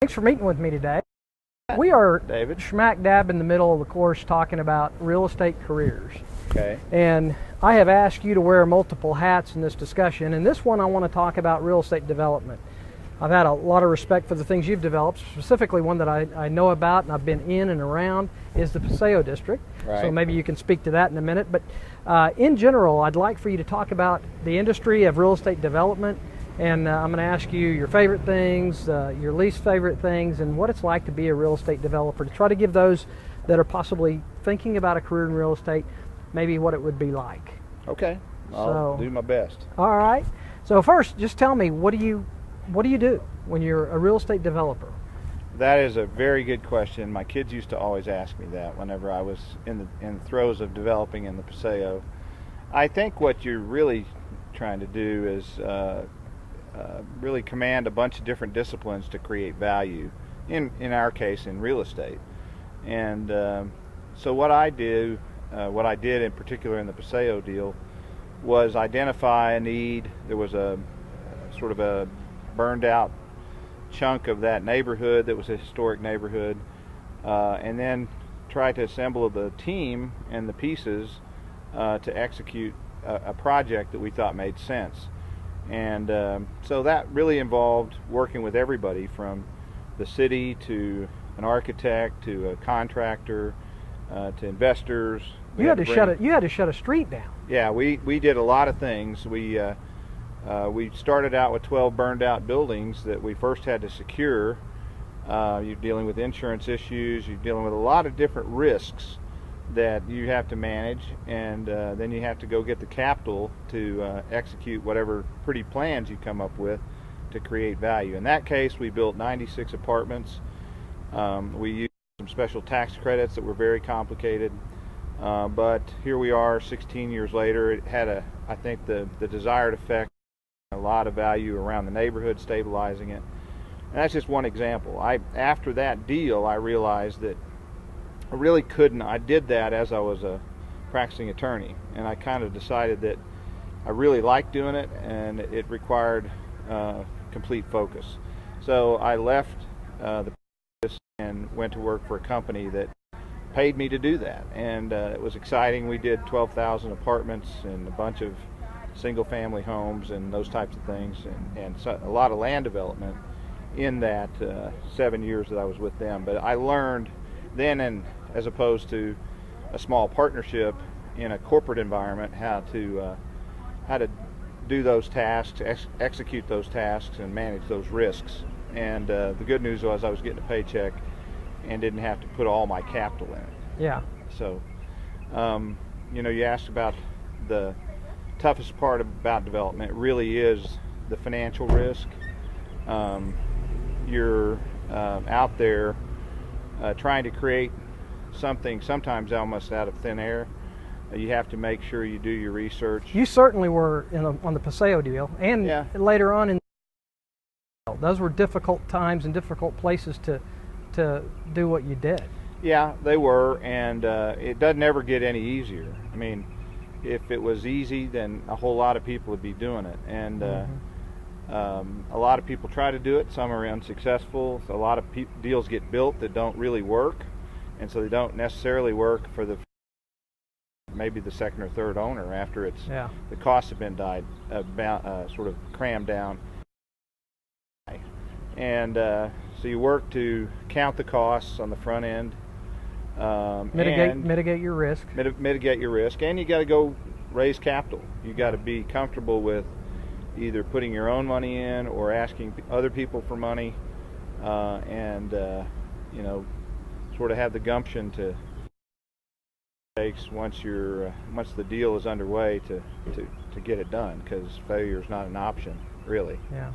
Thanks for meeting with me today. We are David. smack dab in the middle of the course talking about real estate careers. Okay. And I have asked you to wear multiple hats in this discussion. And this one I want to talk about real estate development. I've had a lot of respect for the things you've developed. Specifically, one that I know about and I've been in and around is the Paseo district. Right. So maybe you can speak to that in a minute. But in general, I'd like for you to talk about the industry of real estate development. And I'm going to ask you your favorite things, your least favorite things, and what it's like to be a real estate developer, to try to give those that are possibly thinking about a career in real estate maybe what it would be like. Okay. I'll do my best. All right. So first, just tell me, what do you do when you're a real estate developer? That is a very good question. My kids used to always ask me that whenever I was in the throes of developing in the Paseo. I think what you're really trying to do is really command a bunch of different disciplines to create value, in our case in real estate. And so what I did in particular in the Paseo deal was identify a need. There was a sort of a burned out chunk of that neighborhood that was a historic neighborhood, and then try to assemble the team and the pieces to execute a project that we thought made sense. And so that really involved working with everybody from the city to an architect to a contractor to investors. You had to shut a street down. Yeah, we did a lot of things. We started out with 12 burned out buildings that we first had to secure. You're dealing with insurance issues. You're dealing with a lot of different risks that you have to manage, and then you have to go get the capital to execute whatever pretty plans you come up with to create value. In that case, we built 96 apartments. We used some special tax credits that were very complicated, but here we are 16 years later. It had I think the desired effect, a lot of value around the neighborhood, stabilizing it. And that's just one example. After that deal, I realized that I really couldn't. I did that as I was a practicing attorney, and I kind of decided that I really liked doing it, and it required complete focus. So I left the practice and went to work for a company that paid me to do that, and it was exciting. We did 12,000 apartments and a bunch of single-family homes and those types of things, and so a lot of land development in that 7 years that I was with them. But I learned then, and as opposed to a small partnership in a corporate environment, how to do those tasks, execute those tasks, and manage those risks. And the good news was I was getting a paycheck and didn't have to put all my capital in it. Yeah. So, you asked about the toughest part about development. It really is the financial risk. You're out there trying to create something sometimes almost out of thin air. You have to make sure you do your research. You certainly were on the Paseo deal, and later on those were difficult times and difficult places to do what you did. Yeah, they were, and it doesn't ever get any easier. I mean, if it was easy, then a whole lot of people would be doing it, and a lot of people try to do it. Some are unsuccessful. So a lot of deals get built that don't really work, and so they don't necessarily work for maybe the second or third owner after the costs have been sort of crammed down. And so you work to count the costs on the front end, mitigate your risk. Mitigate your risk, and you got to go raise capital. You got to be comfortable with either putting your own money in or asking other people for money, and sort of have the gumption to takes once the deal is underway to get it done, because failure is not an option, really. Yeah.